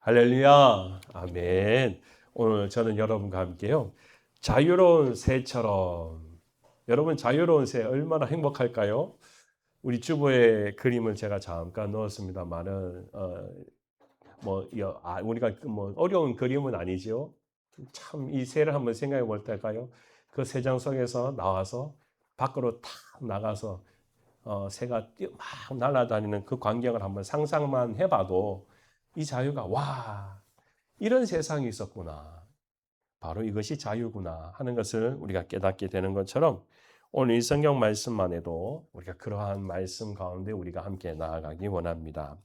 할렐루야. 아멘. 오늘 저는 여러분과 함께요. 자유로운 새처럼. 여러분 자유로운 새 얼마나 행복할까요? 우리 주보에 그림을 제가 잠깐 넣었습니다만은 우리가 뭐 어려운 그림은 아니죠. 참 이 새를 한번 생각해 볼 때까요. 그 새장 속에서 나와서 밖으로 탁 나가서 새가 막 날아다니는 그 광경을 한번 상상만 해봐도 이 자유가 와 이런 세상이 있었구나. 바로 이것이 자유구나 하는 것을 우리가 깨닫게 되는 것처럼 오늘 이 성경 말씀만 해도 우리가 그러한 말씀 가운데 우리가 함께 나아가기 원합니다.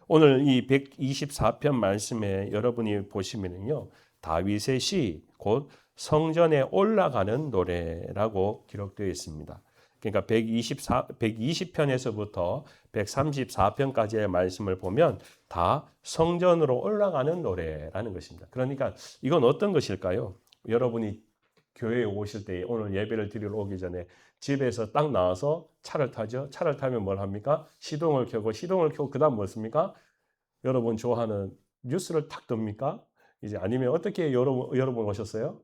오늘 이 124편 말씀에 여러분이 보시면은요. 다윗의 시, 곧 성전에 올라가는 노래라고 기록되어 있습니다. 그러니까 120편에서부터 134편까지의 말씀을 보면 다 성전으로 올라가는 노래라는 것입니다. 그러니까 이건 어떤 것일까요? 여러분이 교회에 오실 때 오늘 예배를 드리러 오기 전에 집에서 딱 나와서 차를 타죠. 차를 타면 뭘 합니까? 시동을 켜고 그다음 뭐습니까? 여러분 좋아하는 뉴스를 탁 듭니까? 이제 아니면 어떻게 여러분 오셨어요?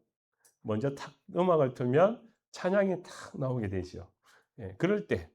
먼저 탁 음악을 틀면 찬양이 탁 나오게 되죠. 예, 그럴 때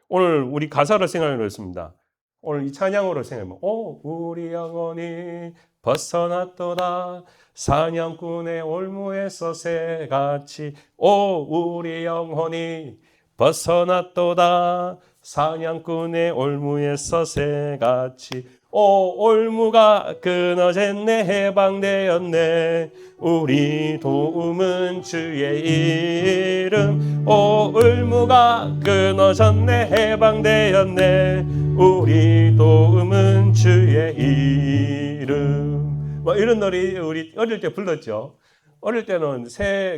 오늘 우리 가사를 생각해 보겠습니다. 오늘 이 찬양으로 생각해보면 우리 영혼이 벗어났도다 사냥꾼의 올무에서 새같이 우리 영혼이 벗어났도다 사냥꾼의 올무에서 새같이 올무가 끊어졌네 해방되었네 우리 도움은 주의 이름 올무가 끊어졌네 해방되었네 우리 도움은 주의 이름. 뭐 이런 노래 우리 어릴 때 불렀죠. 어릴 때는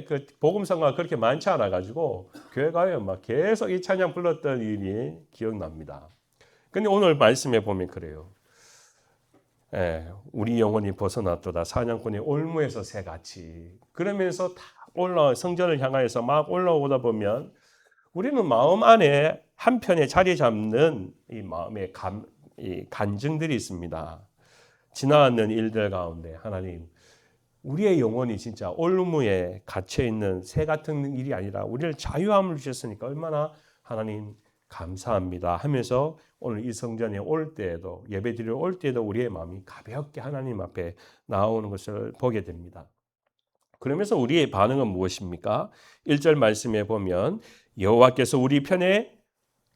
그 복음성가 그렇게 많지 않아 가지고 교회 가면 막 계속 이 찬양 불렀던 일이 기억납니다. 근데 오늘 말씀에 보면 그래요. 우리 영혼이 벗어났도다 사냥꾼의 올무에서 새같이 그러면서 다 성전을 향하여서 막 올라오다 보면 우리는 마음 안에 한편에 자리 잡는 이 마음의 이 간증들이 있습니다. 지나왔는 일들 가운데 하나님 우리의 영혼이 진짜 올무에 갇혀 있는 새 같은 일이 아니라 우리를 자유함을 주셨으니까 얼마나 하나님 감사합니다 하면서 오늘 이 성전에 올 때에도 예배드리러 올 때에도 우리의 마음이 가볍게 하나님 앞에 나오는 것을 보게 됩니다. 그러면서 우리의 반응은 무엇입니까? 1절 말씀에 보면 여호와께서 우리 편에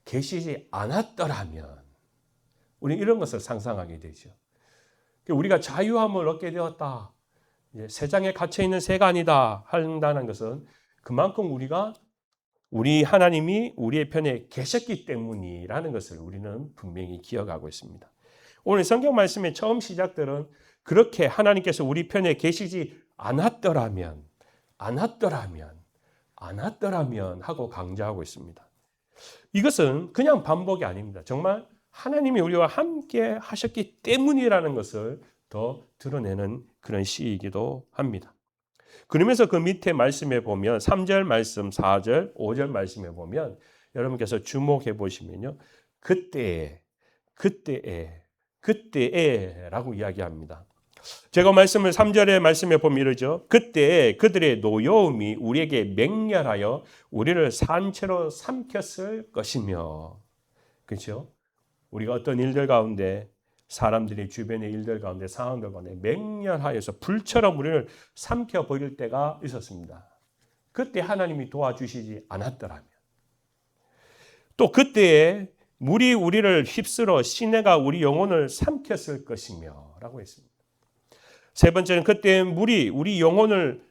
계시지 않았더라면 우리 이런 것을 상상하게 되죠. 우리가 자유함을 얻게 되었다. 세상에 갇혀 있는 새가 아니다 한다는 것은 그만큼 우리 하나님이 우리의 편에 계셨기 때문이라는 것을 우리는 분명히 기억하고 있습니다. 오늘 성경 말씀의 처음 시작들은 그렇게 하나님께서 우리 편에 계시지 않았더라면 하고 강조하고 있습니다. 이것은 그냥 반복이 아닙니다. 정말 하나님이 우리와 함께 하셨기 때문이라는 것을 더 드러내는 그런 시이기도 합니다. 그러면서 그 밑에 말씀에 보면 3절 말씀, 4절, 5절 말씀에 보면 여러분께서 주목해 보시면요. 그때에라고 이야기합니다. 제가 말씀을 3절의 말씀에 보면 이러죠. 그때 그들의 노여움이 우리에게 맹렬하여 우리를 산채로 삼켰을 것이며. 그렇죠? 우리가 어떤 일들 가운데 사람들이 주변의 일들 가운데 상황들 가운데 맹렬하여서 불처럼 우리를 삼켜버릴 때가 있었습니다. 그때 하나님이 도와주시지 않았더라면 또 그때에 물이 우리를 휩쓸어 시내가 우리 영혼을 삼켰을 것이며 라고 했습니다. 세 번째는 그때 물이 우리를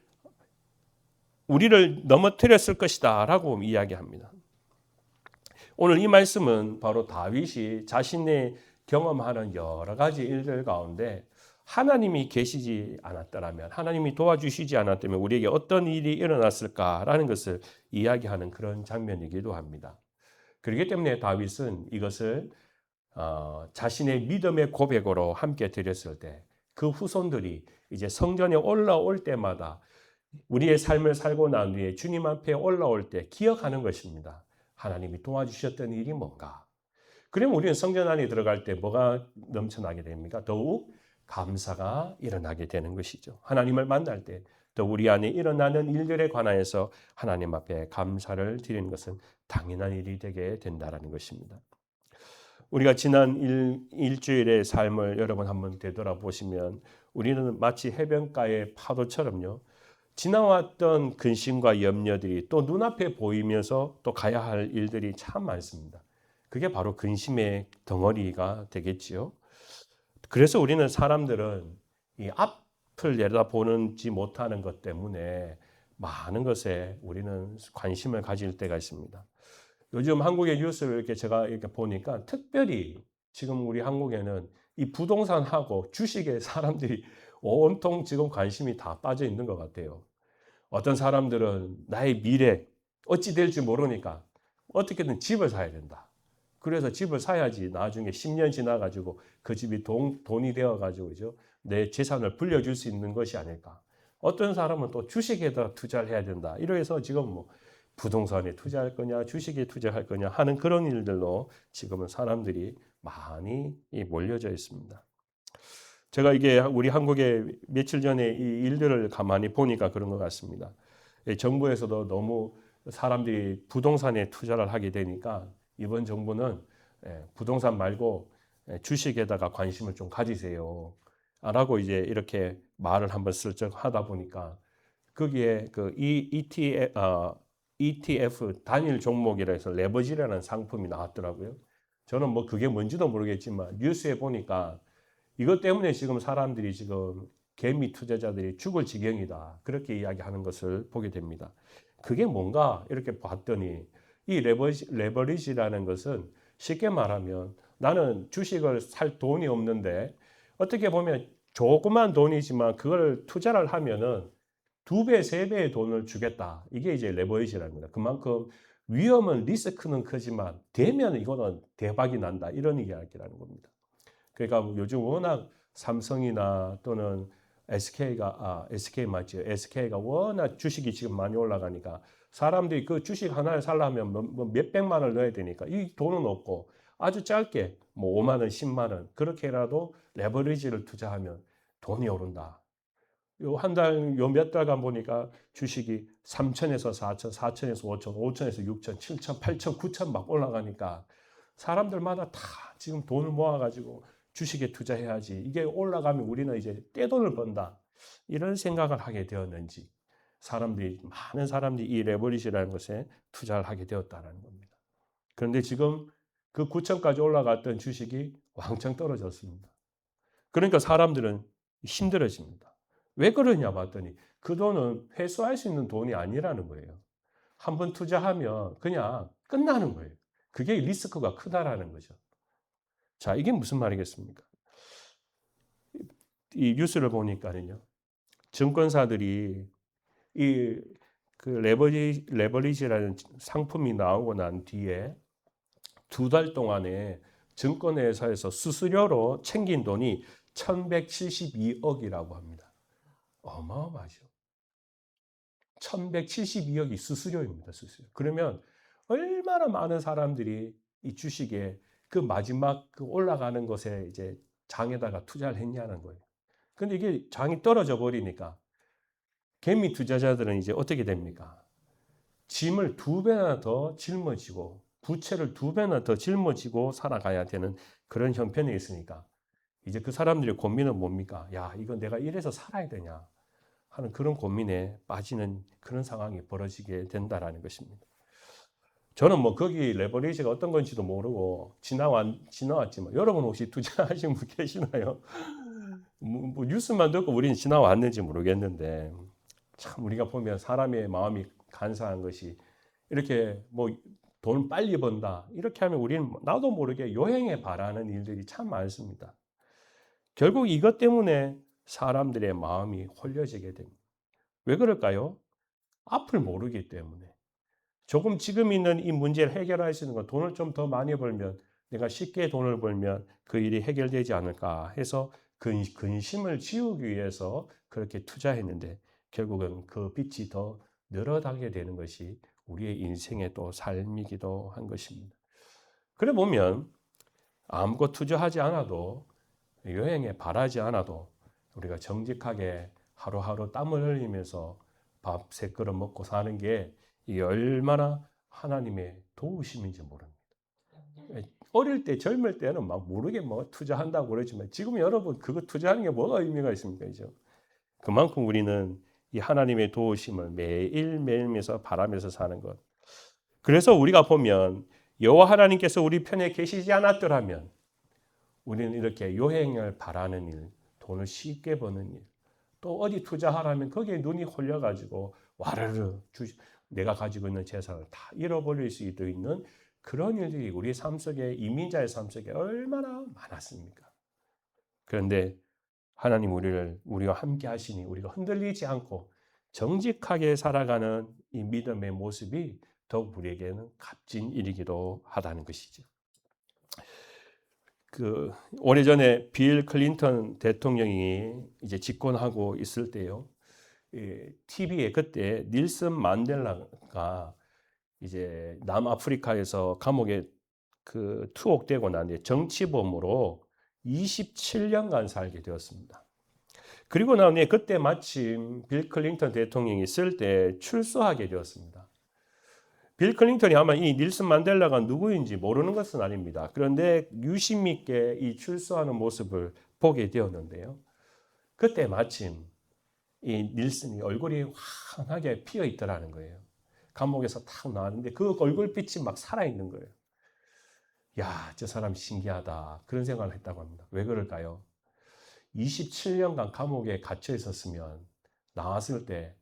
넘어뜨렸을 것이다 라고 이야기합니다. 오늘 이 말씀은 바로 다윗이 자신의 경험하는 여러 가지 일들 가운데 하나님이 계시지 않았더라면 하나님이 도와주시지 않았다면 우리에게 어떤 일이 일어났을까라는 것을 이야기하는 그런 장면이기도 합니다. 그렇기 때문에 다윗은 이것을 자신의 믿음의 고백으로 함께 드렸을 때 그 후손들이 이제 성전에 올라올 때마다 우리의 삶을 살고 난 뒤에 주님 앞에 올라올 때 기억하는 것입니다. 하나님이 도와주셨던 일이 뭔가. 그러면 우리는 성전 안에 들어갈 때 뭐가 넘쳐나게 됩니까? 더욱 감사가 일어나게 되는 것이죠. 하나님을 만날 때 또 우리 안에 일어나는 일들에 관하여서 하나님 앞에 감사를 드리는 것은 당연한 일이 되게 된다는 것입니다. 우리가 지난 일주일의 삶을 여러분 한번 되돌아보시면 우리는 마치 해변가의 파도처럼요. 지나왔던 근심과 염려들이 또 눈앞에 보이면서 또 가야 할 일들이 참 많습니다. 그게 바로 근심의 덩어리가 되겠지요. 그래서 우리는 사람들은 이 앞을 내다보지 못하는 것 때문에 많은 것에 우리는 관심을 가질 때가 있습니다. 요즘 한국의 뉴스를 이렇게 제가 이렇게 보니까 특별히 지금 우리 한국에는 이 부동산하고 주식에 사람들이 온통 지금 관심이 다 빠져 있는 것 같아요. 어떤 사람들은 나의 미래 어찌 될지 모르니까 어떻게든 집을 사야 된다. 그래서 집을 사야지 나중에 10년 지나가지고 그 집이 돈이 되어가지고 그죠? 내 재산을 불려줄 수 있는 것이 아닐까. 어떤 사람은 또 주식에다 투자를 해야 된다. 이러해서 지금 뭐 부동산에 투자할 거냐, 주식에 투자할 거냐 하는 그런 일들로 지금은 사람들이 많이 몰려져 있습니다. 제가 이게 우리 한국에 며칠 전에 이 일들을 가만히 보니까 그런 것 같습니다. 정부에서도 너무 사람들이 부동산에 투자를 하게 되니까 이번 정부는 부동산 말고 주식에다가 관심을 좀 가지세요. 라고 이제 이렇게 말을 한번 슬쩍 하다 보니까 거기에 그 ETF 단일 종목이라 해서 레버지라는 상품이 나왔더라고요. 저는 뭐 그게 뭔지도 모르겠지만 뉴스에 보니까 이것 때문에 지금 사람들이 지금 개미 투자자들이 죽을 지경이다. 그렇게 이야기하는 것을 보게 됩니다. 그게 뭔가 이렇게 봤더니 이 레버리지라는 것은 쉽게 말하면 나는 주식을 살 돈이 없는데 어떻게 보면 조그만 돈이지만 그걸 투자를 하면은 2배, 3배의 돈을 주겠다. 이게 이제 레버리지랍니다. 그만큼 위험은 리스크는 크지만 되면 이거는 대박이 난다. 이런 이야기라는 겁니다. 그러니까 요즘 워낙 삼성이나 또는 SK 맞죠? SK가 워낙 주식이 지금 많이 올라가니까 사람들이 그 주식 하나를 살려면 몇 백만 원을 넣어야 되니까 이 돈은 없고 아주 짧게 뭐 5만 원, 10만 원 그렇게라도 레버리지를 투자하면 돈이 오른다. 요 한 달, 요 몇 달간 보니까 주식이 3천에서 4천, 4천에서 5천, 5천에서 6천, 7천, 8천, 9천 막 올라가니까 사람들마다 다 지금 돈을 모아가지고 주식에 투자해야지. 이게 올라가면 우리는 이제 떼돈을 번다. 이런 생각을 하게 되었는지 많은 사람들이 이 레버리지라는 것에 투자를 하게 되었다는 겁니다. 그런데 지금 그 9천까지 올라갔던 주식이 왕창 떨어졌습니다. 그러니까 사람들은 힘들어집니다. 왜 그러냐 봤더니 그 돈은 회수할 수 있는 돈이 아니라는 거예요. 한번 투자하면 그냥 끝나는 거예요. 그게 리스크가 크다라는 거죠. 자, 이게 무슨 말이겠습니까? 이 뉴스를 보니까는요. 증권사들이 이 그 레버리지라는 상품이 나오고 난 뒤에 2달 동안에 증권회사에서 수수료로 챙긴 돈이 1172억이라고 합니다. 어마어마하죠. 1172억이 수수료입니다. 수수료. 그러면 얼마나 많은 사람들이 이 주식에 그 마지막 그 올라가는 것에 이제 장에다가 투자를 했냐는 거예요. 근데 이게 장이 떨어져 버리니까 개미 투자자들은 이제 어떻게 됩니까? 짐을 2배나 더 짊어지고 부채를 2배나 더 짊어지고 살아가야 되는 그런 형편에 있으니까 이제 그 사람들의 고민은 뭡니까? 야, 이건 내가 이래서 살아야 되냐 하는 그런 고민에 빠지는 그런 상황이 벌어지게 된다라는 것입니다. 저는 뭐 거기 레버리지가 어떤 건지도 모르고 지나왔지만 여러분 혹시 투자하신 분 계시나요? 뭐 뉴스만 듣고 우리는 지나왔는지 모르겠는데 참 우리가 보면 사람의 마음이 간사한 것이 이렇게 뭐 돈 빨리 번다 이렇게 하면 우리는 나도 모르게 요행에 바라는 일들이 참 많습니다. 결국 이것 때문에 사람들의 마음이 홀려지게 됩니다. 왜 그럴까요? 앞을 모르기 때문에. 조금 지금 있는 이 문제를 해결할 수 있는 건 돈을 좀 더 많이 벌면 내가 쉽게 돈을 벌면 그 일이 해결되지 않을까 해서 근심을 지우기 위해서 그렇게 투자했는데 결국은 그 빚이 더 늘어나게 되는 것이 우리의 인생의 또 삶이기도 한 것입니다. 그래 보면 아무것도 투자하지 않아도 여행에 바라지 않아도 우리가 정직하게 하루하루 땀을 흘리면서 밥 세 그릇 먹고 사는 게 이게 얼마나 하나님의 도우심인지 모릅니다. 어릴 때 젊을 때는 막 모르게 뭐 투자한다고 그러지만 지금 여러분 그거 투자하는 게 뭐가 의미가 있습니까? 그죠? 그만큼 우리는 이 하나님의 도우심을 매일매일면서 바라면서 사는 것. 그래서 우리가 보면 여호와 하나님께서 우리 편에 계시지 않았더라면 우리는 이렇게 여행을 바라는 일, 돈을 쉽게 버는 일, 또 어디 투자하라면 거기에 눈이 홀려가지고 와르르 내가 가지고 있는 재산을 다 잃어버릴 수 있는 그런 일들이 우리 삶 속에 이민자의 삶 속에 얼마나 많았습니까? 그런데 하나님 우리와 함께 하시니 우리가 흔들리지 않고 정직하게 살아가는 이 믿음의 모습이 더욱 우리에게는 값진 일이기도 하다는 것이죠. 오래전에 빌 클린턴 대통령이 이제 집권하고 있을 때요. TV에 그때 닐슨 만델라가 이제 남아프리카에서 감옥에 투옥되고 난 뒤에 정치범으로 27년간 살게 되었습니다. 그리고 나니 그때 마침 빌 클린턴 대통령이 있을 때 출소하게 되었습니다. 빌 클린턴이 아마 이 닐슨 만델라가 누구인지 모르는 것은 아닙니다. 그런데 유심 있게 이 출소하는 모습을 보게 되었는데요. 그때 마침 이 닐슨이 얼굴이 환하게 피어 있더라는 거예요. 감옥에서 탁 나왔는데 그 얼굴빛이 막 살아있는 거예요. 야, 저 사람 신기하다. 그런 생각을 했다고 합니다. 왜 그럴까요? 27년간 감옥에 갇혀 있었으면 나왔을 때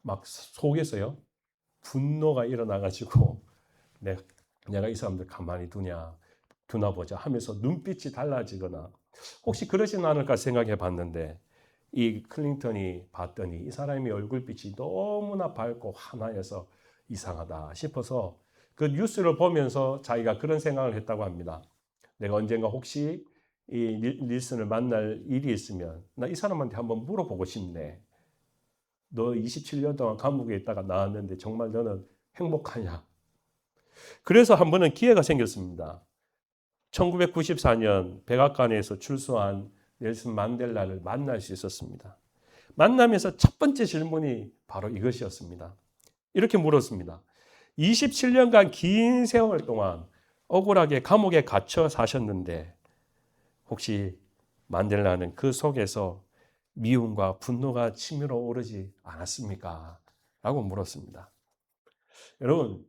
막 속에서요. 분노가 일어나가지고 내가 이 사람들 가만히 두나 보자 하면서 눈빛이 달라지거나 혹시 그러진 않을까 생각해 봤는데 이 클린턴이 봤더니 이 사람의 얼굴빛이 너무나 밝고 환하여서 이상하다 싶어서 그 뉴스를 보면서 자기가 그런 생각을 했다고 합니다. 내가 언젠가 혹시 이 닐슨을 만날 일이 있으면 나 이 사람한테 한번 물어보고 싶네. 너 27년 동안 감옥에 있다가 나왔는데 정말 너는 행복하냐? 그래서 한 번은 기회가 생겼습니다. 1994년 백악관에서 출소한 넬슨 만델라를 만날 수 있었습니다. 만나면서 첫 번째 질문이 바로 이것이었습니다. 이렇게 물었습니다. 27년간 긴 세월 동안 억울하게 감옥에 갇혀 사셨는데 혹시 만델라는 그 속에서 미움과 분노가 치밀어 오르지 않았습니까? 라고 물었습니다. 여러분,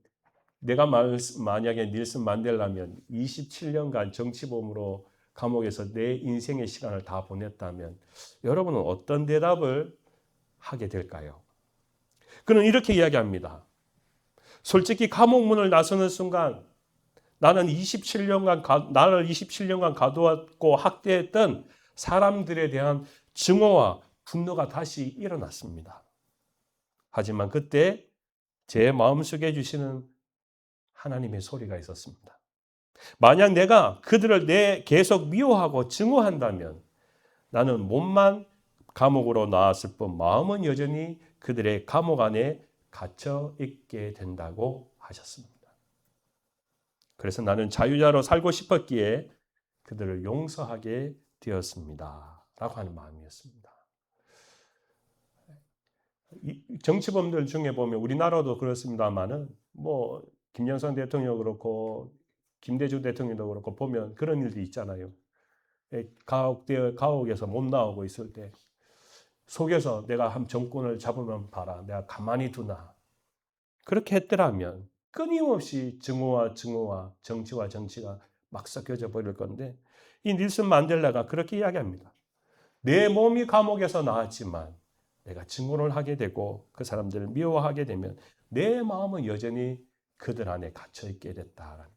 내가 만약에 닐슨 만델라면 27년간 정치범으로 감옥에서 내 인생의 시간을 다 보냈다면 여러분은 어떤 대답을 하게 될까요? 그는 이렇게 이야기합니다. 솔직히 감옥 문을 나서는 순간 나를 27년간 가두었고 학대했던 사람들에 대한 증오와 분노가 다시 일어났습니다. 하지만 그때 제 마음속에 주시는 하나님의 소리가 있었습니다. 만약 내가 그들을 계속 미워하고 증오한다면 나는 몸만 감옥으로 나왔을 뿐 마음은 여전히 그들의 감옥 안에 갇혀 있게 된다고 하셨습니다. 그래서 나는 자유자로 살고 싶었기에 그들을 용서하게 되었습니다. 라고 하는 마음이었습니다. 정치범들 중에 보면 우리나라도 그렇습니다만은 뭐 김영삼 대통령 그렇고 김대중 대통령도 그렇고 보면 그런 일도 있잖아요. 가옥에서 못 나오고 있을 때 속에서 내가 한 정권을 잡으면 봐라. 내가 가만히 두나. 그렇게 했더라면 끊임없이 증오와 정치와 정치가 막 섞여져 버릴 건데 이 닐슨 만델라가 그렇게 이야기합니다. 내 몸이 감옥에서 나왔지만 내가 증오를 하게 되고 그 사람들을 미워하게 되면 내 마음은 여전히 그들 안에 갇혀 있게 됐다.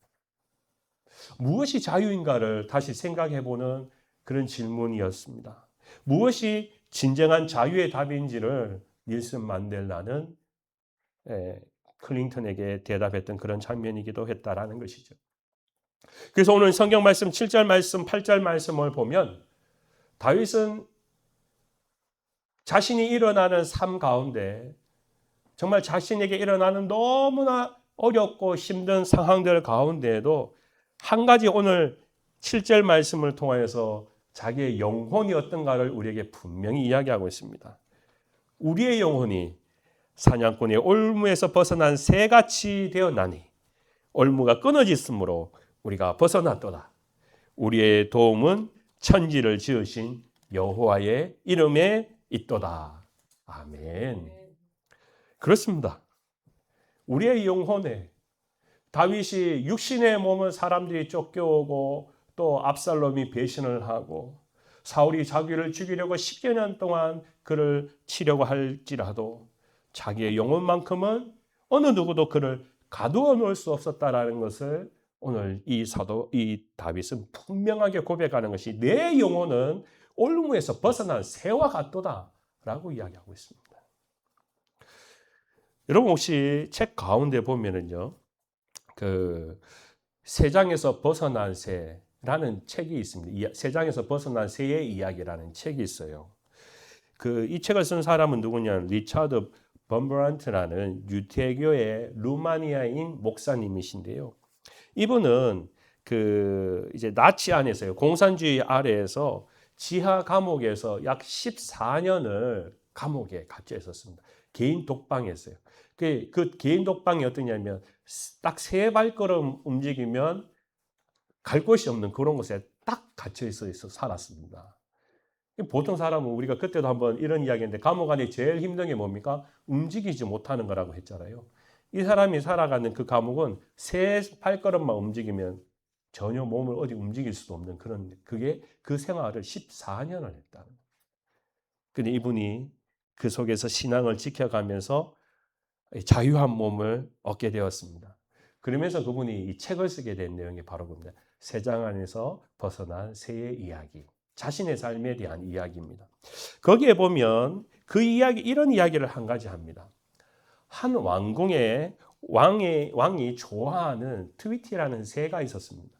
무엇이 자유인가를 다시 생각해보는 그런 질문이었습니다. 무엇이 진정한 자유의 답인지를 닐슨 만델라는 클린턴에게 대답했던 그런 장면이기도 했다라는 것이죠. 그래서 오늘 성경 말씀 7절 말씀, 8절 말씀을 보면 다윗은 자신이 일어나는 삶 가운데 정말 자신에게 일어나는 너무나 어렵고 힘든 상황들 가운데에도 한 가지 오늘 7절 말씀을 통하여서 자기의 영혼이 어떤가를 우리에게 분명히 이야기하고 있습니다. 우리의 영혼이 사냥꾼의 올무에서 벗어난 새같이 되었나니 올무가 끊어졌으므로 우리가 벗어났도다. 우리의 도움은 천지를 지으신 여호와의 이름에 있도다. 아멘. 그렇습니다. 우리의 영혼에 다윗이 육신의 몸을 사람들이 쫓겨오고 또 압살롬이 배신을 하고 사울이 자기를 죽이려고 10여 년 동안 그를 치려고 할지라도 자기의 영혼만큼은 어느 누구도 그를 가두어 놓을 수 없었다라는 것을 오늘 이 다윗은 분명하게 고백하는 것이 내 영혼은 올무에서 벗어난 새와 같도다라고 이야기하고 있습니다. 여러분 혹시 책 가운데 보면은요, 그 세장에서 벗어난 새라는 책이 있습니다. 세장에서 벗어난 새의 이야기라는 책이 있어요. 이 책을 쓴 사람은 누구냐? 리차드 범브란트라는 유태교의 루마니아인 목사님이신데요. 이분은 이제 나치 안에서요, 공산주의 아래에서 지하 감옥에서 약 14년을 감옥에 갇혀 있었습니다. 개인 독방이었어요. 그 개인 독방이 어떠냐면 딱 3발걸음 움직이면 갈 곳이 없는 그런 곳에 딱 갇혀 있어 살았습니다. 보통 사람은 우리가 그때도 한번 이런 이야기했는데 감옥 안에 제일 힘든 게 뭡니까? 움직이지 못하는 거라고 했잖아요. 이 사람이 살아가는 그 감옥은 3발걸음만 움직이면 전혀 몸을 어디 움직일 수도 없는 그 생활을 14년을 했다는 거예요. 근데 이분이 그 속에서 신앙을 지켜가면서 자유한 몸을 얻게 되었습니다. 그러면서 그분이 이 책을 쓰게 된 내용이 바로 그겁니다. 세장 안에서 벗어난 새의 이야기. 자신의 삶에 대한 이야기입니다. 거기에 보면 이런 이야기를 한 가지 합니다. 한 왕궁에 왕이 좋아하는 트위티라는 새가 있었습니다.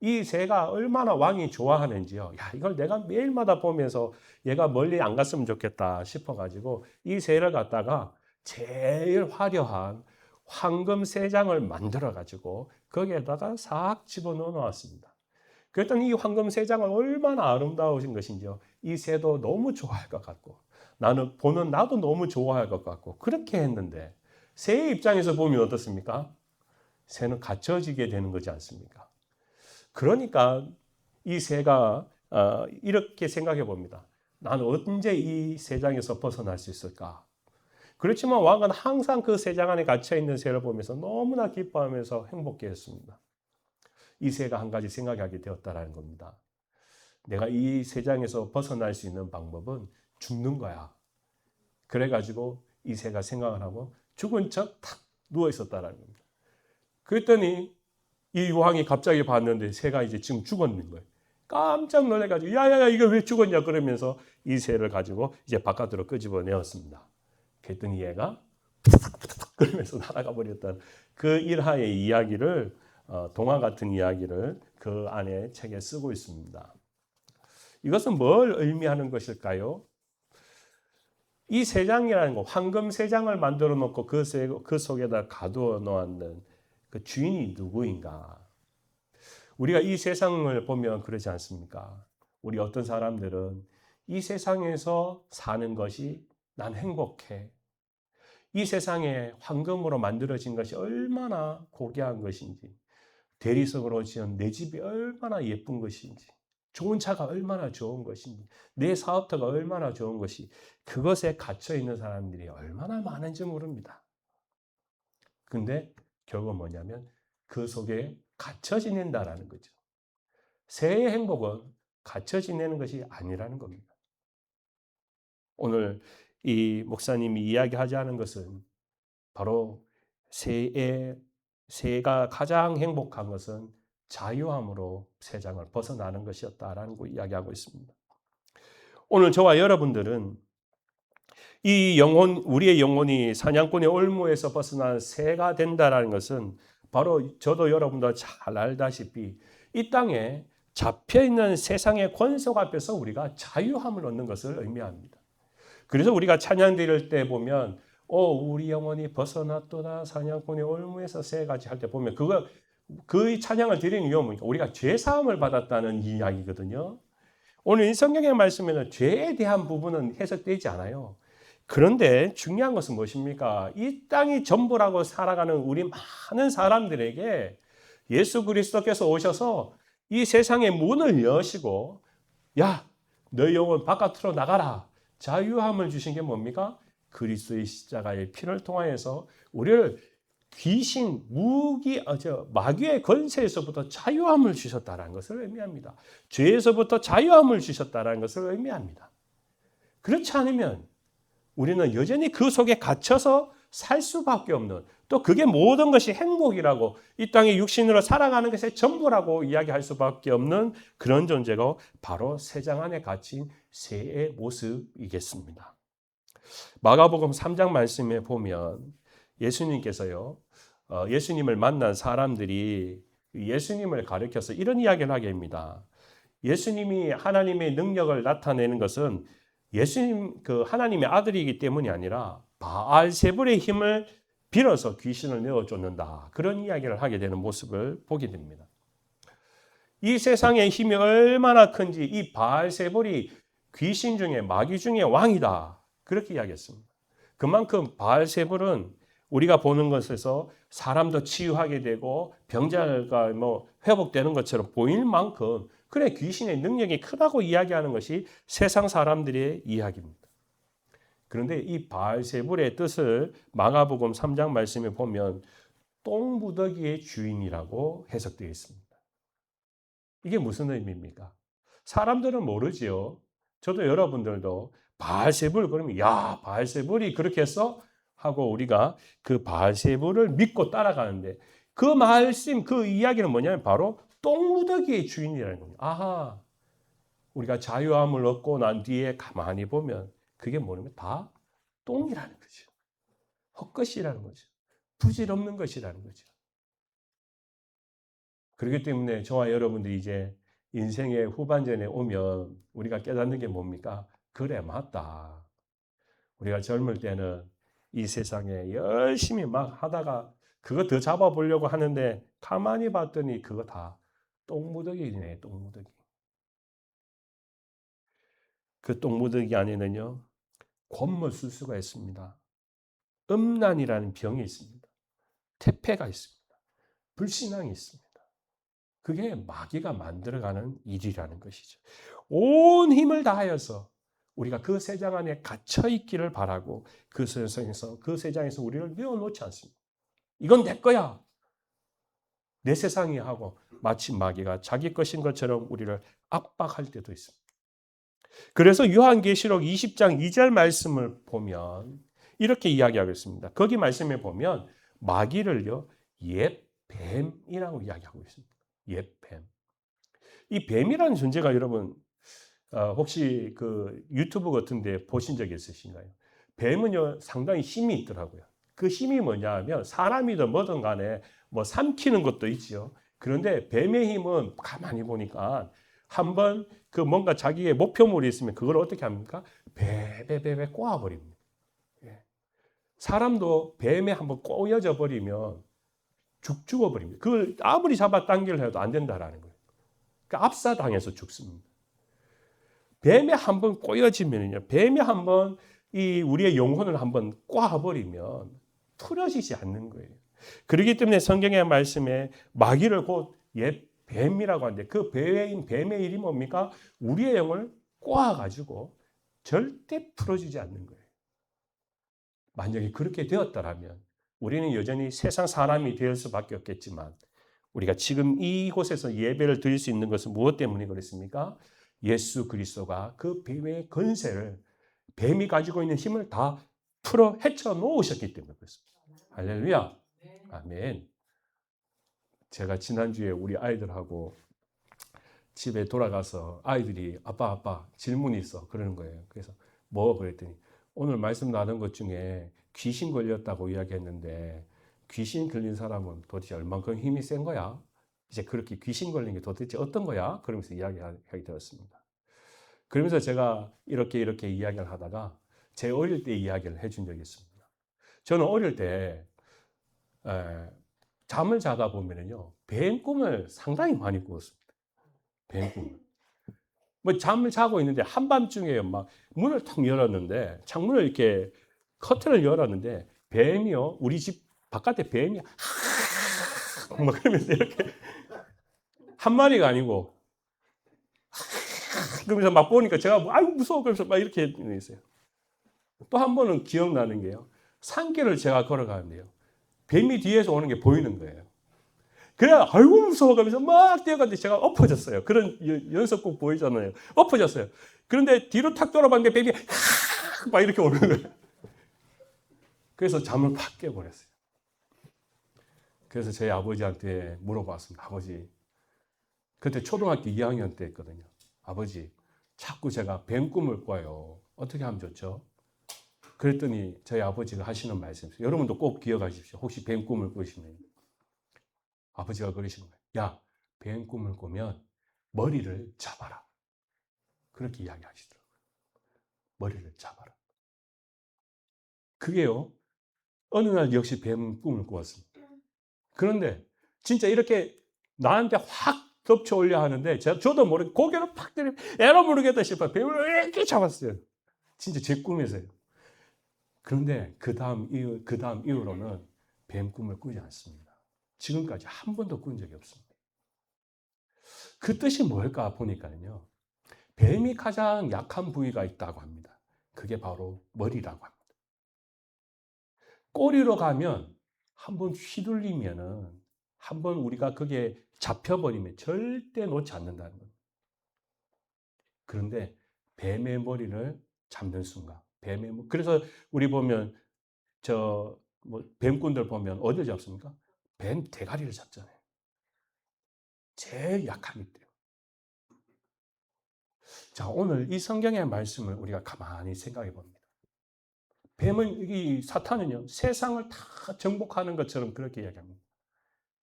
이 새가 얼마나 왕이 좋아하는지요. 이걸 내가 매일마다 보면서 얘가 멀리 안 갔으면 좋겠다 싶어가지고 이 새를 갖다가 제일 화려한 황금 새장을 만들어가지고 거기에다가 싹 집어넣어 놓았습니다. 그랬더니 이 황금 새장은 얼마나 아름다우신 것인지요. 이 새도 너무 좋아할 것 같고 나도 너무 좋아할 것 같고 그렇게 했는데 새의 입장에서 보면 어떻습니까? 새는 갇혀지게 되는 거지 않습니까? 그러니까 이 새가 이렇게 생각해 봅니다. 나는 언제 이 새장에서 벗어날 수 있을까? 그렇지만 왕은 항상 그 새장 안에 갇혀있는 새를 보면서 너무나 기뻐하면서 행복해했습니다. 이 새가 한 가지 생각하게 되었다는 겁니다. 내가 이 새장에서 벗어날 수 있는 방법은 죽는 거야. 그래가지고 이 새가 생각을 하고 죽은 척 탁 누워 있었다는 겁니다. 그랬더니 이 왕이 갑자기 봤는데 새가 이제 지금 죽었는 거예요. 깜짝 놀래가지고 야야야 이거 왜 죽었냐 그러면서 이 새를 가지고 이제 바깥으로 끄집어내었습니다. 그랬더니 얘가 푸닥푸닥 그러면서 날아가 버렸다는 그 일화의 이야기를 동화 같은 이야기를 그 안에 책에 쓰고 있습니다. 이것은 뭘 의미하는 것일까요? 이 새장이라는 거, 황금 새장을 만들어 놓고 그 속에다 가두어 놓았는 그 주인이 누구인가? 우리가 이 세상을 보면 그러지 않습니까? 우리 어떤 사람들은 이 세상에서 사는 것이 난 행복해. 이 세상에 황금으로 만들어진 것이 얼마나 고귀한 것인지, 대리석으로 지은 내 집이 얼마나 예쁜 것인지, 좋은 차가 얼마나 좋은 것인지, 내 사업터가 얼마나 좋은 것이 그것에 갇혀 있는 사람들이 얼마나 많은지 모릅니다. 근데 결국 뭐냐면 그 속에 갇혀 지낸다라는 거죠. 새의 행복은 갇혀 지내는 것이 아니라는 겁니다. 오늘 이 목사님이 이야기하지 않은 것은 바로 새가 가장 행복한 것은 자유함으로 세상을 벗어나는 것이었다라는 거 이야기하고 있습니다. 오늘 저와 여러분들은 우리의 영혼이 사냥꾼의 올무에서 벗어난 새가 된다라는 것은 바로 저도 여러분도 잘 알다시피 이 땅에 잡혀있는 세상의 권속 앞에서 우리가 자유함을 얻는 것을 의미합니다. 그래서 우리가 찬양 드릴 때 보면 우리 영혼이 벗어났도다 사냥꾼의 올무에서 새같이 할 때 보면 그 찬양을 드리는 이유는 우리가 죄사함을 받았다는 이야기거든요. 오늘 이 성경의 말씀에는 죄에 대한 부분은 해석되지 않아요. 그런데 중요한 것은 무엇입니까? 이 땅이 전부라고 살아가는 우리 많은 사람들에게 예수 그리스도께서 오셔서 이 세상의 문을 여시고, 야, 너 영혼 바깥으로 나가라. 자유함을 주신 게 뭡니까? 그리스도의 십자가의 피를 통하여서 우리를 귀신, 마귀의 권세에서부터 자유함을 주셨다는 것을 의미합니다. 죄에서부터 자유함을 주셨다는 것을 의미합니다. 그렇지 않으면 우리는 여전히 그 속에 갇혀서 살 수밖에 없는, 또 그게 모든 것이 행복이라고, 이 땅에 육신으로 살아가는 것의 전부라고 이야기할 수밖에 없는 그런 존재가 바로 세상 안에 갇힌 새의 모습이겠습니다. 마가복음 3장 말씀에 보면 예수님께서요, 예수님을 만난 사람들이 예수님을 가리켜서 이런 이야기를 하게 합니다. 예수님이 하나님의 능력을 나타내는 것은 예수님 그 하나님의 아들이기 때문이 아니라 바알세불의 힘을 빌어서 귀신을 내어쫓는다. 그런 이야기를 하게 되는 모습을 보게 됩니다. 이 세상의 힘이 얼마나 큰지 이 바알세불이 귀신 중에 마귀 중에 왕이다. 그렇게 이야기했습니다. 그만큼 바알세불은 우리가 보는 것에서 사람도 치유하게 되고 병자가 회복되는 것처럼 보일 만큼 그래 귀신의 능력이 크다고 이야기하는 것이 세상 사람들의 이야기입니다. 그런데 이 바알세불의 뜻을 마가복음 3장 말씀에 보면 똥무더기의 주인이라고 해석되어 있습니다. 이게 무슨 의미입니까? 사람들은 모르지요. 저도 여러분들도 바알세불 그러면 야 바알세불이 그렇게 했어? 하고 우리가 그 바알세불을 믿고 따라가는데 그 말씀 그 이야기는 뭐냐면 바로 똥무더기의 주인이라는 겁니다. 아하, 우리가 자유함을 얻고 난 뒤에 가만히 보면 그게 뭐냐면 다 똥이라는 거죠. 헛것이라는 거죠. 부질없는 것이라는 거죠. 그렇기 때문에 저와 여러분들이 이제 인생의 후반전에 오면 우리가 깨닫는 게 뭡니까? 그래, 맞다. 우리가 젊을 때는 이 세상에 열심히 막 하다가 그거 더 잡아보려고 하는데 가만히 봤더니 그거 다 똥무더기네, 똥무더기. 그 똥무더기 안에는요, 곤모술수가 있습니다. 음란이라는 병이 있습니다. 태폐가 있습니다. 불신앙이 있습니다. 그게 마귀가 만들어가는 일이라는 것이죠. 온 힘을 다하여서 우리가 그 세상 안에 갇혀 있기를 바라고 그 세상에서 우리를 내어놓지 않습니다. 이건 내 거야. 내 세상이 하고 마치 마귀가 자기 것인 것처럼 우리를 압박할 때도 있습니다. 그래서 요한계시록 20장 2절 말씀을 보면 이렇게 이야기하고 있습니다. 거기 말씀에 보면 마귀를요, 옛 뱀이라고 이야기하고 있습니다. 옛 뱀. 이 뱀이라는 존재가 여러분 혹시 그 유튜브 같은 데 보신 적 있으신가요? 뱀은요 상당히 힘이 있더라고요. 그 힘이 뭐냐 하면 사람이든 뭐든 간에 뭐 삼키는 것도 있죠. 그런데 뱀의 힘은 가만히 보니까 한번 그 뭔가 자기의 목표물이 있으면 그걸 어떻게 합니까? 베베베베 꼬아버립니다. 예. 사람도 뱀에 한번 꼬여져 버리면 죽어버립니다. 그걸 아무리 잡아당기려 해도 안 된다라는 거예요. 그러니까 압사당해서 죽습니다. 뱀에 한번 꼬여지면요, 뱀이 한번 이 우리의 영혼을 한번 꽈버리면 풀어지지 않는 거예요. 그렇기 때문에 성경의 말씀에 마귀를 곧 옛 뱀이라고 하는데 그 뱀의 일이 뭡니까? 우리의 영을 꼬아가지고 절대 풀어주지 않는 거예요. 만약에 그렇게 되었다면 우리는 여전히 세상 사람이 될 수밖에 없겠지만 우리가 지금 이곳에서 예배를 드릴 수 있는 것은 무엇 때문에 그렇습니까? 예수 그리스도가 그 뱀의 권세를 뱀이 가지고 있는 힘을 다 풀어 헤쳐 놓으셨기 때문에 그렇습니다. 할렐루야. 아멘. 제가 지난주에 우리 아이들하고 집에 돌아가서 아이들이 아빠 질문이 있어 그러는 거예요. 그래서 뭐 그랬더니 오늘 말씀 나눈 것 중에 귀신 걸렸다고 이야기했는데 귀신 걸린 사람은 도대체 얼만큼 힘이 센 거야? 이제 그렇게 귀신 걸린 게 도대체 어떤 거야? 그러면서 이야기하게 되었습니다. 그러면서 제가 이렇게 이야기를 하다가 제 어릴 때 이야기를 해준 적이 있습니다. 저는 어릴 때 잠을 자다 보면요 뱀 꿈을 상당히 많이 꾸었습니다. 뱀 꿈. 뭐 잠을 자고 있는데 한밤중에 막 문을 탁 열었는데 창문을 이렇게 커튼을 열었는데 뱀이요. 우리 집 바깥에 뱀이 막 그러면서 이렇게 한 마리가 아니고 그러면서 막 보니까 제가 아이고 무서워 그러면서 막 이렇게 있어요. 또 한 번은 기억나는 게요. 산길을 제가 걸어가는데요. 뱀이 뒤에서 오는 게 보이는 거예요. 그래, 아이고 무서워가면서 막 뛰어갔는데 제가 엎어졌어요. 그런 연습 꼭 보이잖아요. 엎어졌어요. 그런데 뒤로 탁 돌아봤는데 뱀이 막 이렇게 오는 거예요. 그래서 잠을 팍 깨버렸어요. 그래서 저희 아버지한테 물어봤습니다. 아버지, 그때 초등학교 2학년 때 했거든요. 아버지, 자꾸 제가 뱀 꿈을 꿔요. 어떻게 하면 좋죠? 그랬더니 저희 아버지가 하시는 말씀이세요. 여러분도 꼭 기억하십시오. 혹시 뱀 꿈을 꾸시면 아버지가 그러시는 거예요. 야, 뱀 꿈을 꾸면 머리를 잡아라. 그렇게 이야기하시더라고요. 머리를 잡아라. 그게요. 어느 날 역시 뱀 꿈을 꾸었습니다. 그런데 진짜 이렇게 나한테 확 덮쳐 올려 하는데 저도 모르게 고개를 팍 때려 에라 모르겠다 싶어 뱀을 이렇게 잡았어요. 진짜 제 꿈에서요. 그런데 그 다음 이후로는 뱀 꿈을 꾸지 않습니다. 지금까지 한 번도 꾼 적이 없습니다. 그 뜻이 뭘까 보니까요. 뱀이 가장 약한 부위가 있다고 합니다. 그게 바로 머리라고 합니다. 꼬리로 가면 한번 휘둘리면은 한번 우리가 그게 잡혀버리면 절대 놓지 않는다는 겁니다. 그런데 뱀의 머리를 잡는 순간, 그래서 우리 보면 뱀꾼들 보면 어디를 잡습니까? 뱀 대가리를 잡잖아요. 제일 약한 이때요. 자, 오늘 이 성경의 말씀을 우리가 가만히 생각해 봅니다. 뱀은 이 사탄은요 세상을 다 정복하는 것처럼 그렇게 이야기합니다.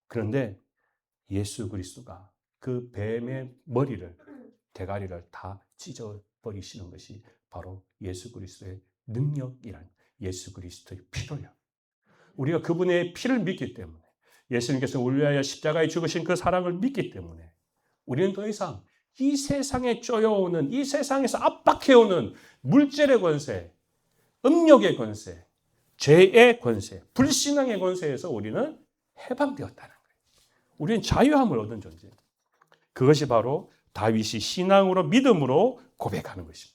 그런데 예수 그리스도가 그 뱀의 머리를 대가리를 다 찢어버리시는 것이 바로 예수 그리스도의 능력이란 예수 그리스도의 피로요. 우리가 그분의 피를 믿기 때문에 예수님께서 우리 위하여 십자가에 죽으신 그 사랑을 믿기 때문에 우리는 더 이상 이 세상에 쪼여오는 이 세상에서 압박해오는 물질의 권세, 음욕의 권세, 죄의 권세, 불신앙의 권세에서 우리는 해방되었다는 거예요. 우리는 자유함을 얻은 존재예요. 그것이 바로 다윗이 신앙으로 믿음으로 고백하는 것입니다.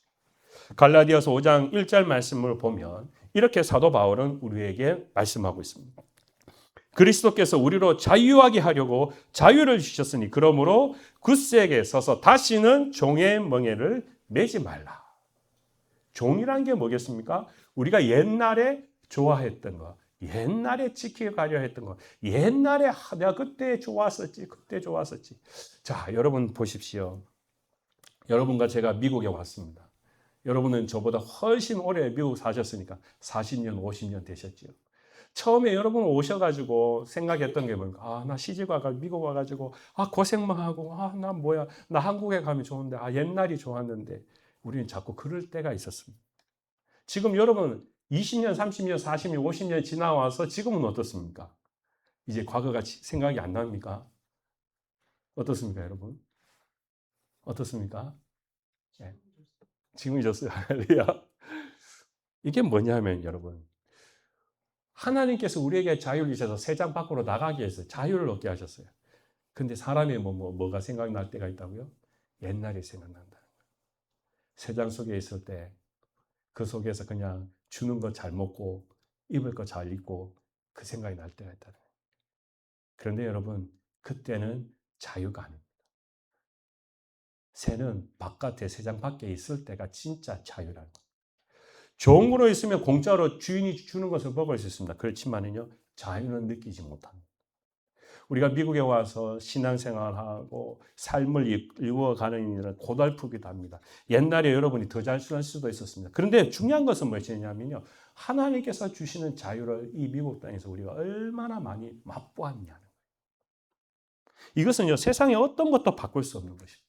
갈라디아서 5장 1절 말씀을 보면 이렇게 사도 바울은 우리에게 말씀하고 있습니다. 그리스도께서 우리로 자유하게 하려고 자유를 주셨으니 그러므로 굳세게 서서 다시는 종의 멍에를 매지 말라. 종이란 게 뭐겠습니까? 우리가 옛날에 좋아했던 거, 옛날에 지켜가려 했던 거, 옛날에 내가 그때 좋았었지. 자, 여러분 보십시오. 여러분과 제가 미국에 왔습니다. 여러분은 저보다 훨씬 오래 미국 사셨으니까 40년, 50년 되셨죠. 처음에 여러분 오셔가지고 생각했던 게 뭔가, 나 시집 와가지고 미국 와가지고 고생만 하고 나 뭐야, 나 한국에 가면 좋은데 옛날이 좋았는데 우리는 자꾸 그럴 때가 있었습니다. 지금 여러분 20년, 30년, 40년, 50년 지나와서 지금은 어떻습니까? 이제 과거가 생각이 안 납니까? 어떻습니까, 여러분? 어떻습니까? 네. 지금 잊었어요. 이게 뭐냐면 여러분, 하나님께서 우리에게 자유를 주셔서 세상 밖으로 나가게 해서 자유를 얻게 하셨어요. 근데 사람의 뭐가 생각날 때가 있다고요? 옛날이 생각난다는 거예요. 세상 속에 있을 때 그 속에서 그냥 주는 거 잘 먹고 입을 거 잘 입고 그 생각이 날 때가 있다는 거예요. 그런데 여러분, 그때는 자유가 아닙니다. 새는 바깥에 세상 밖에 있을 때가 진짜 자유라는 거예요. 종으로 있으면 공짜로 주인이 주는 것을 먹을 수 있습니다. 그렇지만은요, 자유는 느끼지 못합니다. 우리가 미국에 와서 신앙생활하고 삶을 이루어가는 일은 고달프기도 합니다. 옛날에 여러분이 더 잘 살 수도 있었습니다. 그런데 중요한 것은 무엇이냐면요, 하나님께서 주시는 자유를 이 미국 땅에서 우리가 얼마나 많이 맛보았냐는 거예요. 이것은요, 세상에 어떤 것도 바꿀 수 없는 것입니다.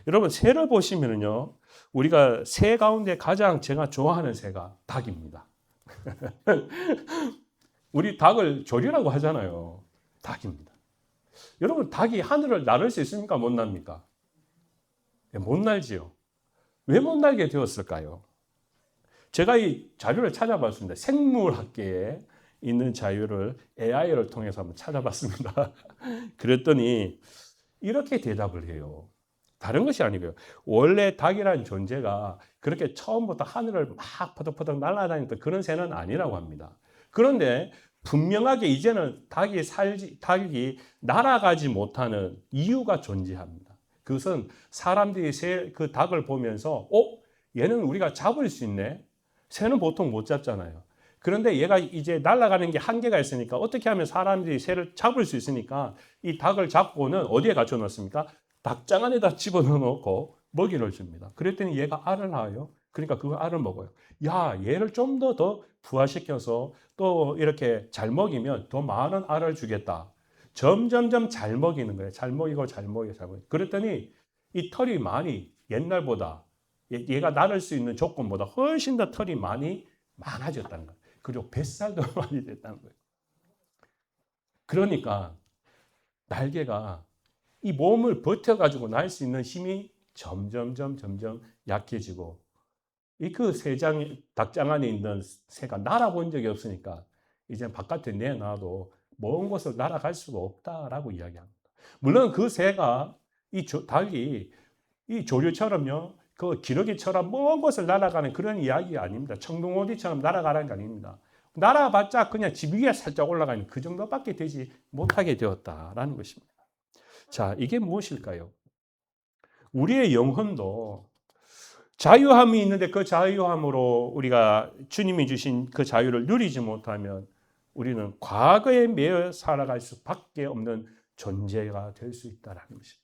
여러분, 새를 보시면요, 우리가 새 가운데 가장 제가 좋아하는 새가 닭입니다. 우리 닭을 조리라고 하잖아요. 닭입니다. 여러분, 닭이 하늘을 나를 수 있습니까? 못 납니까? 못 날지요. 왜 못 날게 되었을까요? 제가 이 자료를 찾아봤습니다. 생물학계에 있는 자료를 AI를 통해서 한번 찾아봤습니다. 그랬더니 이렇게 대답을 해요. 다른 것이 아니고요. 원래 닭이라는 존재가 그렇게 처음부터 하늘을 막 퍼덕퍼덕 날아다니던 그런 새는 아니라고 합니다. 그런데 분명하게 이제는 닭이 날아가지 못하는 이유가 존재합니다. 그것은 사람들이 그 닭을 보면서, 얘는 우리가 잡을 수 있네? 새는 보통 못 잡잖아요. 그런데 얘가 이제 날아가는 게 한계가 있으니까 어떻게 하면 사람들이 새를 잡을 수 있으니까 이 닭을 잡고는 어디에 갖춰 놓습니까? 닭장 안에다 집어넣어 놓고 먹이를 줍니다. 그랬더니 얘가 알을 낳아요. 그러니까 그 알을 먹어요. 야, 얘를 좀 더 부화시켜서 또 이렇게 잘 먹이면 더 많은 알을 주겠다. 점점점 잘 먹이는 거예요. 잘 먹이고 잘 먹이고 잘 먹이고. 그랬더니 이 털이 많이 옛날보다 얘가 나를 수 있는 조건보다 훨씬 더 털이 많이 많아졌다는 거예요. 그리고 뱃살도 많이 됐다는 거예요. 그러니까 날개가 이 몸을 버텨가지고 날 수 있는 힘이 점점 약해지고 그 닭장 안에 있는 새가 날아본 적이 없으니까 이제 바깥에 내놔도 먼 곳을 날아갈 수가 없다라고 이야기합니다. 물론 그 새가 닭이 이 조류처럼요, 그 기러기처럼 먼 곳을 날아가는 그런 이야기가 아닙니다. 청둥오리처럼 날아가는 게 아닙니다. 날아봤자 그냥 집 위에 살짝 올라가는 그 정도밖에 되지 못하게 되었다라는 것입니다. 자, 이게 무엇일까요? 우리의 영혼도 자유함이 있는데 그 자유함으로 우리가 주님이 주신 그 자유를 누리지 못하면 우리는 과거에 매여 살아갈 수밖에 없는 존재가 될 수 있다는 것입니다.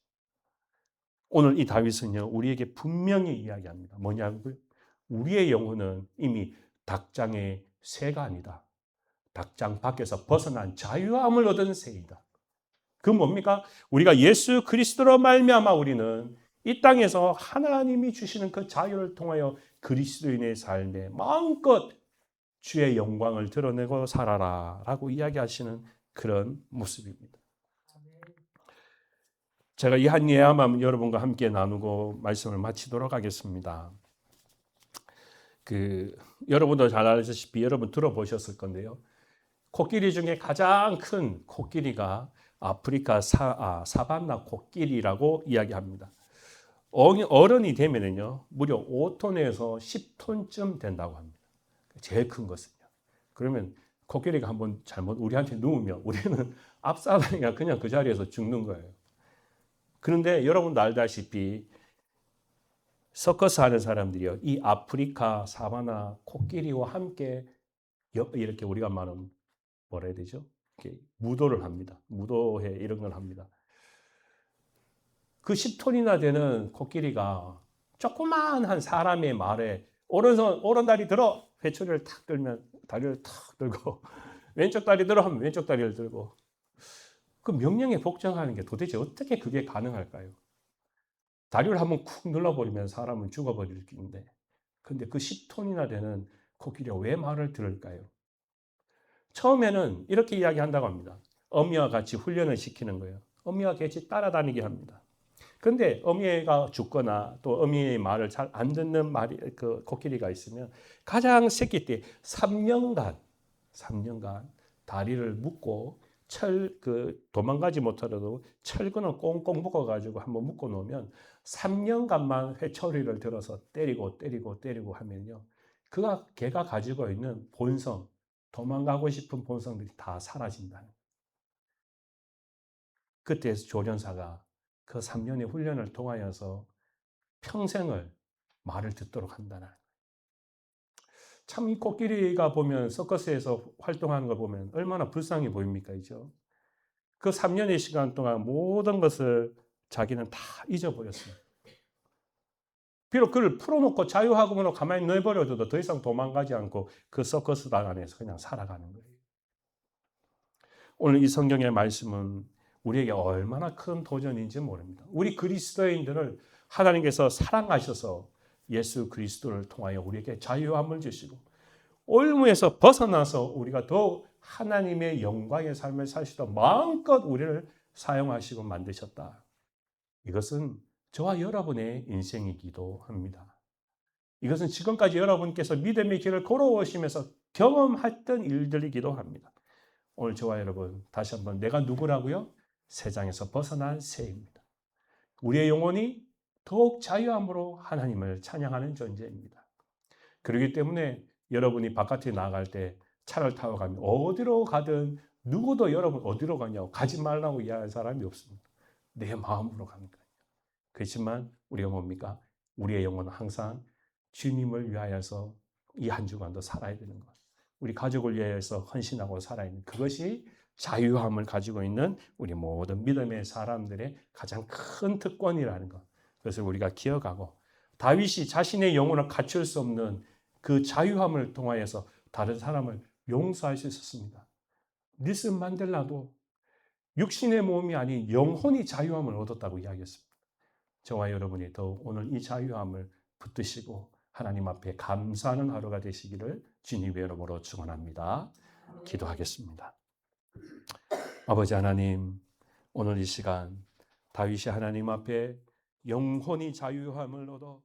오늘 이 다윗은요, 우리에게 분명히 이야기합니다. 뭐냐고요? 우리의 영혼은 이미 닭장의 새가 아니다. 닭장 밖에서 벗어난 자유함을 얻은 새이다. 그 뭡니까? 우리가 예수 그리스도로 말미암아 우리는 이 땅에서 하나님이 주시는 그 자유를 통하여 그리스도인의 삶에 마음껏 주의 영광을 드러내고 살아라 라고 이야기하시는 그런 모습입니다. 제가 이 한 예화만 여러분과 함께 나누고 말씀을 마치도록 하겠습니다. 여러분도 잘 아시다시피 여러분 들어보셨을 건데요. 코끼리 중에 가장 큰 코끼리가 아프리카 사바나 코끼리라고 이야기합니다. 어른이 되면은요, 무려 5톤에서 10톤쯤 된다고 합니다. 제일 큰 것은요. 그러면 코끼리가 한번 잘못 우리한테 누우면 우리는 압사하니까 그냥 그 자리에서 죽는 거예요. 그런데 여러분도 알다시피 서커스 하는 사람들이요, 이 아프리카 사바나 코끼리와 함께 이렇게 우리가 말하는 뭐라 해야 되죠? 무도를 합니다. 무도회 이런 걸 합니다. 그 10톤이나 되는 코끼리가 조그마한 사람의 말에 오른 다리 들어 회초리를 탁 들면 다리를 탁 들고 왼쪽 다리 들어 하면 왼쪽 다리를 들고 그 명령에 복종하는 게 도대체 어떻게 그게 가능할까요? 다리를 한번 쿡 눌러버리면 사람은 죽어버릴 텐데 근데 그 10톤이나 되는 코끼리가 왜 말을 들을까요? 처음에는 이렇게 이야기한다고 합니다. 어미와 같이 훈련을 시키는 거예요. 어미와 같이 따라다니게 합니다. 근데 어미가 죽거나 또 어미의 말을 잘 안 듣는 그 코끼리가 있으면 가장 새끼 때 3년간 다리를 묶고 도망가지 못하더라도 철근을 꽁꽁 묶어가지고 한번 묶어 놓으면 3년간만 회초리를 들어서 때리고 하면요. 걔가 가지고 있는 본성, 도망가고 싶은 본성들이 다 사라진다는 거예요. 그때 조련사가 그 3년의 훈련을 통하여서 평생을 말을 듣도록 한다는 거예요. 참 이 코끼리가 보면 서커스에서 활동하는 걸 보면 얼마나 불쌍해 보입니까? 이죠? 그 3년의 시간 동안 모든 것을 자기는 다 잊어버렸어요. 비록 그를 풀어놓고 자유학원으로 가만히 내버려둬도 더 이상 도망가지 않고 그 서커스단 안에서 그냥 살아가는 거예요. 오늘 이 성경의 말씀은 우리에게 얼마나 큰 도전인지 모릅니다. 우리 그리스도인들을 하나님께서 사랑하셔서 예수 그리스도를 통하여 우리에게 자유함을 주시고 올무에서 벗어나서 우리가 더욱 하나님의 영광의 삶을 살 수 있도록 마음껏 우리를 사용하시고 만드셨다. 이것은 저와 여러분의 인생이기도 합니다. 이것은 지금까지 여러분께서 믿음의 길을 걸어오시면서 경험했던 일들이기도 합니다. 오늘 저와 여러분 다시 한번 내가 누구라고요? 세상에서 벗어난 새입니다. 우리의 영혼이 더욱 자유함으로 하나님을 찬양하는 존재입니다. 그렇기 때문에 여러분이 바깥에 나갈 때 차를 타고 가면 어디로 가든 누구도 여러분 어디로 가냐고 가지 말라고 이야기하는 사람이 없습니다. 내 마음으로 갑니다. 그렇지만 우리가 뭡니까? 우리의 영혼은 항상 주님을 위하여서 이 한 주간도 살아야 되는 것. 우리 가족을 위하여서 헌신하고 살아야 하는 그것이 자유함을 가지고 있는 우리 모든 믿음의 사람들의 가장 큰 특권이라는 것. 그것을 우리가 기억하고 다윗이 자신의 영혼을 갖출 수 없는 그 자유함을 통하여서 다른 사람을 용서할 수 있었습니다. 닐슨 만델라도 육신의 몸이 아닌 영혼이 자유함을 얻었다고 이야기했습니다. 저와 여러분이 더욱 오늘 이 자유함을 붙드시고 하나님 앞에 감사하는 하루가 되시기를 주님의 이름으로 축원합니다. 기도하겠습니다. 아버지 하나님, 오늘 이 시간 다윗이 하나님 앞에 영혼이 자유함을 얻어